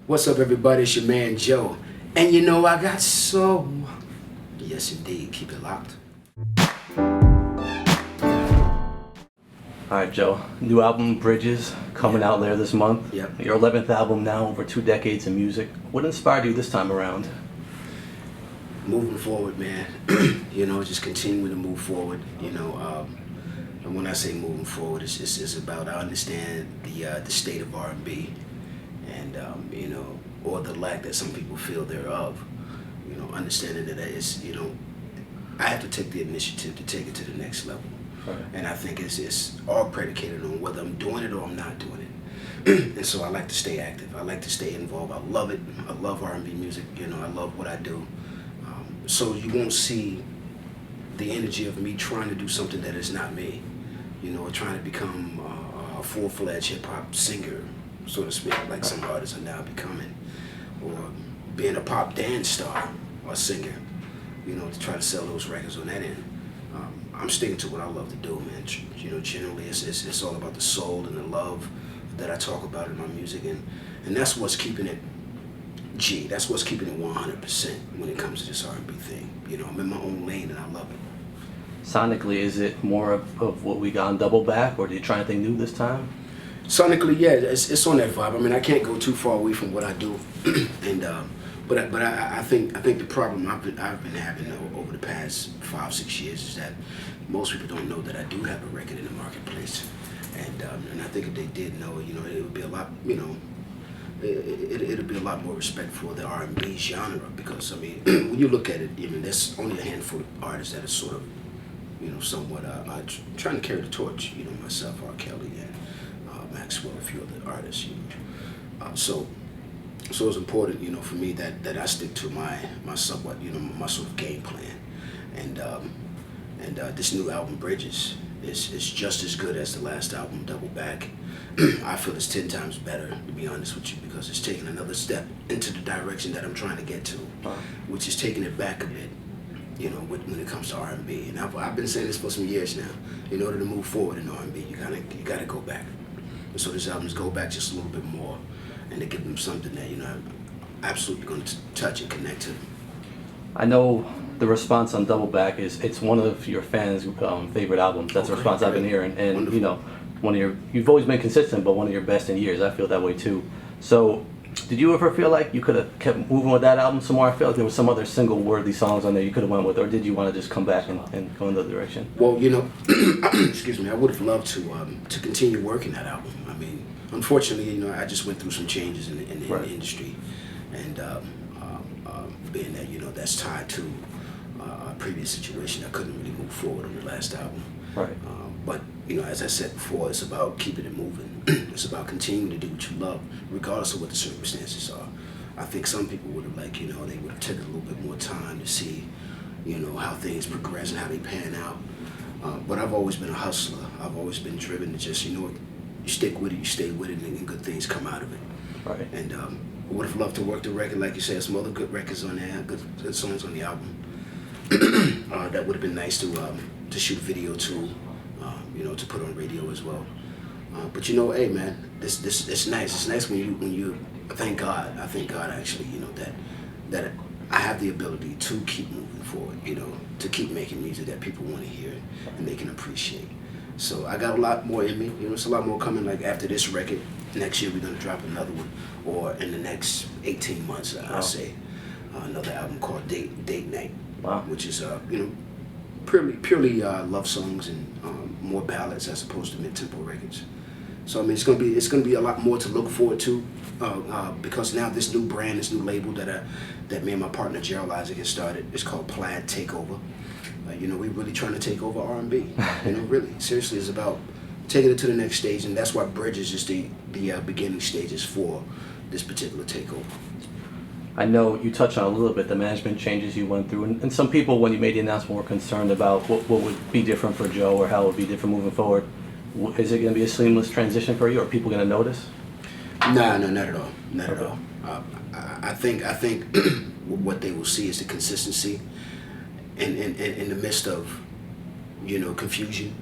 What's up, everybody? It's your man Joe. And you know I got soul. Yes, indeed. Keep it locked. Alright, Joe. New album, Bridges, coming out later this month. Yep. Your 11th album now, over 2 decades in music. What inspired you this time around? Moving forward, man. Just continuing to move forward. And when I say moving forward, it's about, I understand the state of R&B and, or the lack that some people feel thereof. Understanding that it's, I have to take the initiative to take it to the next level. Right. And I think it's all predicated on whether I'm doing it or I'm not doing it. And so I like to stay active. I like to stay involved. I love it. I love R&B music. I love what I do. So you won't see the energy of me trying to do something that is not me. Or trying to become a full-fledged hip-hop singer, so to speak, like some artists are now becoming. Or being a pop dance star or singer, to try to sell those records on that end. I'm sticking to what I love to do, man. Generally, it's all about the soul and the love that I talk about in my music, and that's what's keeping it G. That's what's keeping it 100% when it comes to this R&B thing. I'm in my own lane, and I love it. Sonically, is it more of what we got on Doubleback, or do you try anything new this time? Sonically, yeah, it's on that vibe. I mean, I can't go too far away from what I do, and but I think the problem I've been having over the past 5-6 years is that most people don't know that I do have a record in the marketplace, and I think if they did know, it would be a lot, it'd be a lot more respect for the R&B genre, because I mean, when you look at it, there's only a handful of artists that are sort of, somewhat trying to carry the torch. Myself, R. Kelly, and Maxwell, a few other artists. So it's important, for me that I stick to my somewhat, my sort of game plan, and this new album, Bridges, is just as good as the last album, Doubleback. I feel it's 10 times better, to be honest with you, because it's taking another step into the direction that I'm trying to get to, which is taking it back a bit. When it comes to R&B, and I've been saying this for some years now. In order to move forward in R&B, you gotta go back. And so this album's go back just a little bit more, and to give them something that I'm absolutely going to touch and connect to. I know the response on Doubleback is it's one of your fans' favorite albums. That's the response I've been hearing, and wonderful. You've always been consistent, but one of your best in years. I feel that way too. So, did you ever feel like you could have kept moving with that album some more? I feel like there was some other single-worthy songs on there you could have went with, or did you want to just come back and go in the other direction? Well, excuse me, I would have loved to continue working that album. I mean, unfortunately, I just went through some changes in the industry, and being that that's tied to a previous situation, I couldn't really move forward on the last album. Right. But as I said before, it's about keeping it moving. It's about continuing to do what you love, regardless of what the circumstances are. I think some people would have they would have taken a little bit more time to see, how things progress and how they pan out. But I've always been a hustler. I've always been driven to just, you stick with it, you stay with it, and good things come out of it. Right. And I would have loved to work the record, like you said, some other good records on there, good songs on the album. That would have been nice to shoot video to, to put on radio as well. But hey man, it's nice. It's nice when you thank God. I thank God actually, that I have the ability to keep moving forward. To keep making music that people want to hear and they can appreciate. So I got a lot more in me. It's a lot more coming. Like after this record, next year we're gonna drop another one, or in the next 18 months, I'll say another album called Date Night. Wow. Which is purely love songs and more ballads as opposed to mid-tempo records. So I mean, it's gonna be a lot more to look forward to, because now this new brand, this new label that me and my partner Gerald Isaac has started, is called Plaid Takeover. We're really trying to take over R&B. Really, seriously, it's about taking it to the next stage, and that's why Bridges is the beginning stages for this particular takeover. I know you touched on a little bit the management changes you went through, and some people, when you made the announcement, were concerned about what would be different for Joe or how it would be different moving forward. Is it going to be a seamless transition for you? Are people going to notice? No, not at all. Not at all. I think what they will see is the consistency in the midst of confusion.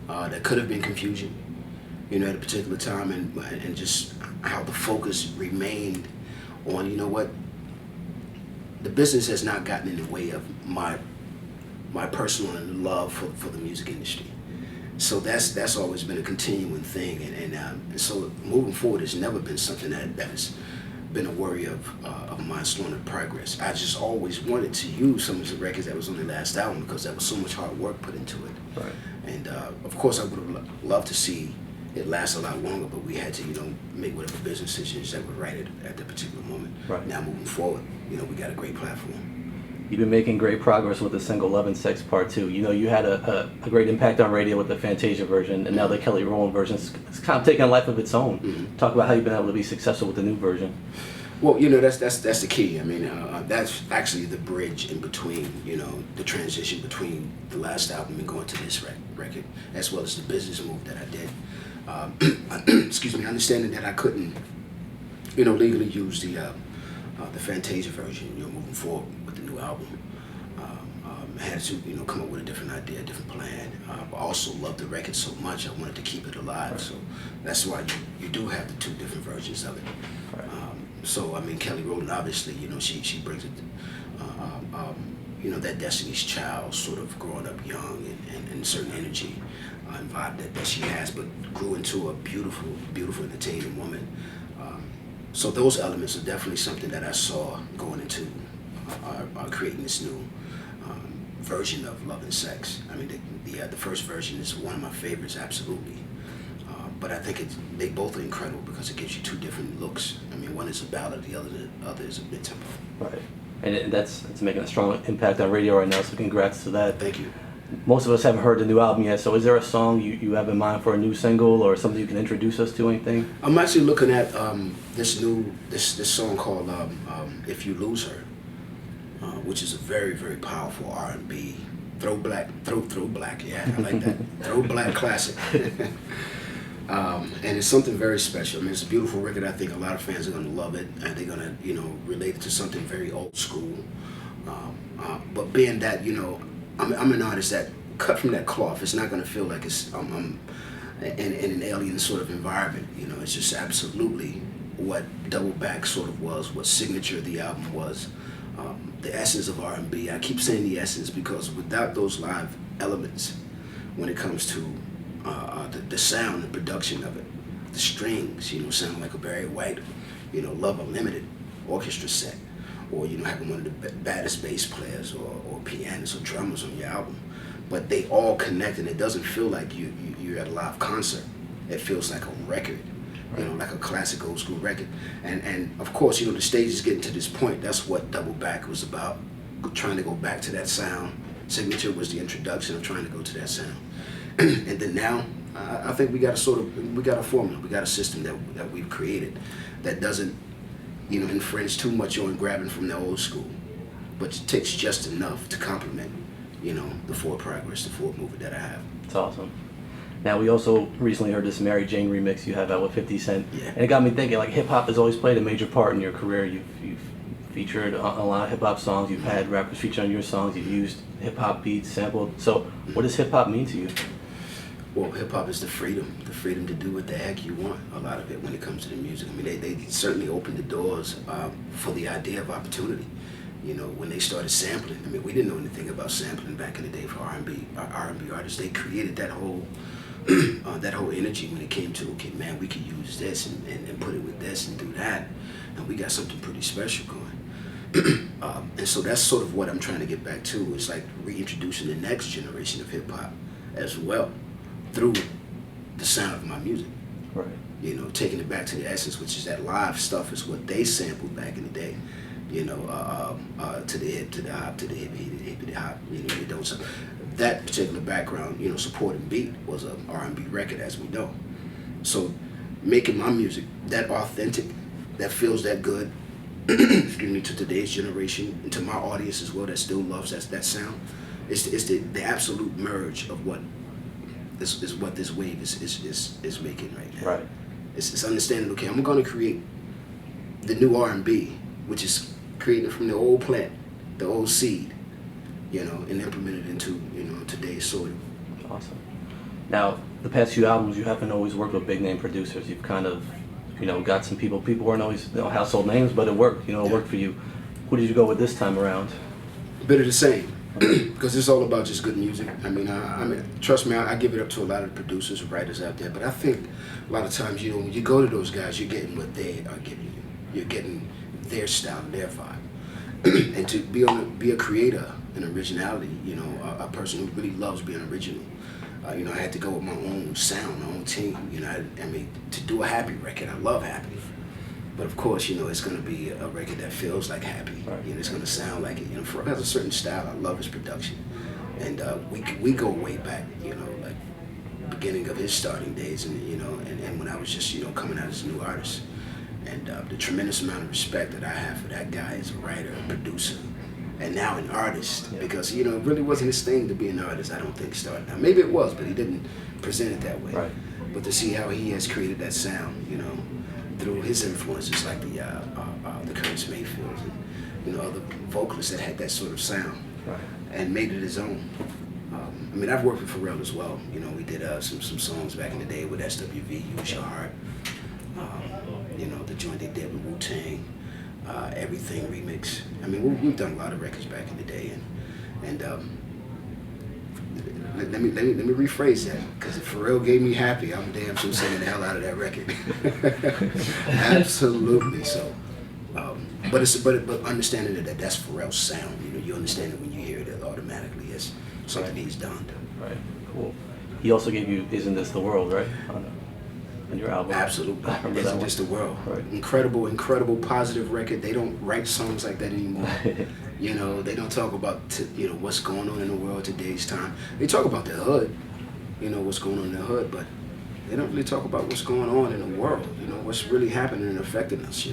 There could have been confusion, at a particular time, and just how the focus remained on, you know what, the business has not gotten in the way of my personal love for the music industry. So that's always been a continuing thing, and so moving forward has never been something that has been a worry of mine slowing the progress. I just always wanted to use some of the records that was on the last album because there was so much hard work put into it. Right. And of course, I would have loved to see it last a lot longer, but we had to, make whatever business decisions that were right at the particular moment. Right. Now moving forward, we got a great platform. You've been making great progress with the single Love and Sex Part 2. You had a great impact on radio with the Fantasia version, and now the Kelly Rowland version is kind of taking a life of its own. Mm-hmm. Talk about how you've been able to be successful with the new version. Well, that's the key. I mean, that's actually the bridge in between, the transition between the last album and going to this record, as well as the business move that I did. Excuse me, understanding that I couldn't, legally use the Fantasia version, moving forward with the new album. I had to, come up with a different idea, a different plan. I also loved the record so much, I wanted to keep it alive. Right. So that's why you do have the two different versions of it. Right. So, I mean, Kelly Rowland, obviously, she brings it, that Destiny's Child sort of growing up young and certain energy and vibe that she has, but grew into a beautiful, beautiful, entertaining woman. So those elements are definitely something that I saw going into creating this new version of Love and Sex. I mean, the first version is one of my favorites, absolutely. But I think they both are incredible because it gives you two different looks. I mean, one is a ballad, the other is a mid-tempo. Right, and it's making a strong impact on radio right now, so congrats to that. Thank you. Most of us haven't heard the new album yet, so is there a song you have in mind for a new single or something you can introduce us to, anything? I'm actually looking at this song called If You Lose Her, which is a very, very powerful R&B throwback, yeah, I like that. Throwback classic. And it's something very special. I mean, it's a beautiful record. I think a lot of fans are going to love it, and they're going to, relate it to something very old school. But being that, I'm an artist that cut from that cloth. It's not going to feel like I'm in an alien sort of environment. It's just absolutely what Doubleback sort of was, what Signature of the album was, the essence of R&B. I keep saying the essence because without those live elements, when it comes to the sound and production of it, the strings, sound like a Barry White, Love Unlimited orchestra set, or having one of the baddest bass players or pianists or drummers on your album, but they all connect, and it doesn't feel like you're at a live concert. It feels like a record, like a classic old school record. And of course, the stage is getting to this point. That's what Doubleback was about, trying to go back to that sound. Signature was the introduction of trying to go to that sound. And then now, I think we got a formula, we got a system that we've created that doesn't, infringe too much on grabbing from the old school, but it takes just enough to complement, the forward progress, the forward movement that I have. It's awesome. Now, we also recently heard this Mary Jane remix you have out with 50 Cent, yeah. And it got me thinking, like, hip-hop has always played a major part in your career. You've featured a lot of hip-hop songs, you've had rappers feature on your songs, you've used hip-hop beats, sampled. So, what does hip-hop mean to you? Well, hip-hop is the freedom to do what the heck you want, a lot of it, when it comes to the music. I mean, they certainly opened the doors for the idea of opportunity. When they started sampling, I mean, we didn't know anything about sampling back in the day for R&B artists. They created that whole energy when it came to, okay, man, we could use this and put it with this and do that, and we got something pretty special going. And so that's sort of what I'm trying to get back to. It's like reintroducing the next generation of hip-hop as well, through the sound of my music. Right. Taking it back to the essence, which is that live stuff is what they sampled back in the day. To the hip, to the hop, to the hip, to the hop. You don't. So that particular background, support and beat was a R&B record, as we know. So making my music that authentic, that feels that good, excuse me, to today's generation and to my audience as well, that still loves that sound. It's the absolute merge of what is what this wave is making right now. Right. It's understanding, okay, I'm going to create the new R&B, which is created from the old plant, the old seed, and implement it into, today's soil. Awesome. Now, the past few albums, you haven't always worked with big name producers. You've kind of got some people. People weren't always household names, but it worked. It worked for you. Who did you go with this time around? A bit of the same, because it's all about just good music. I mean, trust me, I give it up to a lot of the producers, writers out there. But I think a lot of times, when you go to those guys, you're getting what they are giving you. You're getting their style, their vibe, and to be a creator, an originality. A person who really loves being original. I had to go with my own sound, my own team. To do a happy record, I love happy. But of course, it's going to be a record that feels like happy. Right. It's going to sound like it. Pharrell has a certain style. I love his production, and we go way back. Like beginning of his starting days, and when I was just coming out as a new artist, and the tremendous amount of respect that I have for that guy as a writer, a producer, and now an artist. Yeah. Because it really wasn't his thing to be an artist. I don't think starting out. Maybe it was, but he didn't present it that way. Right. But to see how he has created that sound, through his influences like the Curtis Mayfields and other vocalists that had that sort of sound, Right. and made it his own. I've worked with Pharrell as well. We did some songs back in the day with SWV, Use Your Heart. The joint they did with Wu-Tang, Everything Remix. We've done a lot of records back in the day, and let me rephrase that, because if Pharrell gave me happy, I'm damn sure singing the hell out of that record. Absolutely. So, but understanding that that's Pharrell's sound. You understand it when you hear it automatically as something he's done. Right. Cool. He also gave you "Isn't This the World," right? On your album. Absolutely. Isn't This the World? Right. Incredible, positive record. They don't write songs like that anymore. They don't talk about what's going on in the world today's time. They talk about the hood, what's going on in the hood, but they don't really talk about what's going on in the world. What's really happening and affecting us.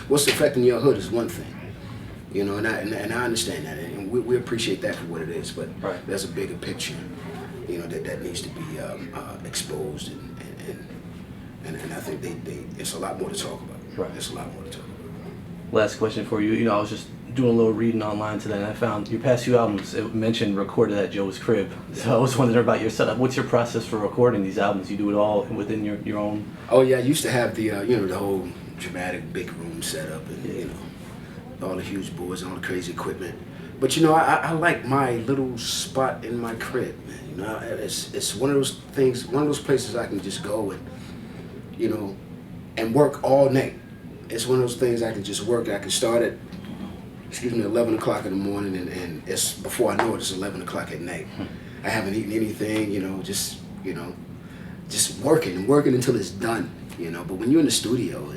What's affecting your hood is one thing. And I understand that, and we appreciate that for what it is. But right. There's a bigger picture, that needs to be exposed, and I think it's a lot more to talk about. Right. There's a lot more to talk about. Last question for you. I was just doing a little reading online today, and I found your past few albums, it mentioned recorded at Joe's crib. So I was wondering about your setup. What's your process for recording these albums? You do it all within your own? Oh yeah, I used to have the the whole dramatic big room setup, and all the huge boards, all the crazy equipment. But I like my little spot in my crib, man. It's one of those things, one of those places I can just go and work all night. It's one of those things I can just work. I can start at 11 o'clock in the morning, and it's before I know it, it's 11 o'clock at night. I haven't eaten anything, just working until it's done, But when you're in the studio,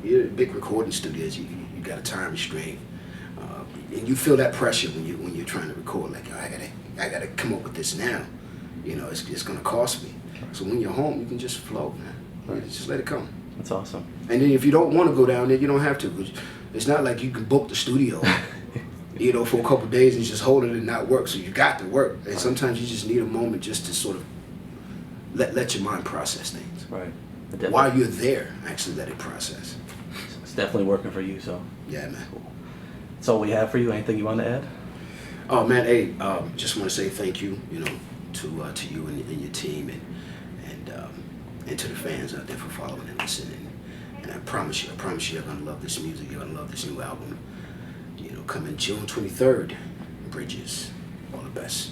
you're in big recording studios, you got a time restraint, and you feel that pressure when you're trying to record. Like, I gotta come up with this now, it's gonna cost me. So when you're home, you can just flow, man. Right. Just let it come. That's awesome. And then if you don't want to go down there, you don't have to. It's not like you can book the studio, for a couple of days and just hold it and not work. So you got to work. And sometimes you just need a moment just to sort of let your mind process things. Right. While you're there, actually let it process. It's definitely working for you, so. Yeah, man. Cool. That's all we have for you. Anything you want to add? Oh, man, hey, just want to say thank you, to you and your team and to the fans out there for following and listening. And I promise you, you're gonna love this music. You're gonna love this new album. Coming June 23rd. Bridges. All the best.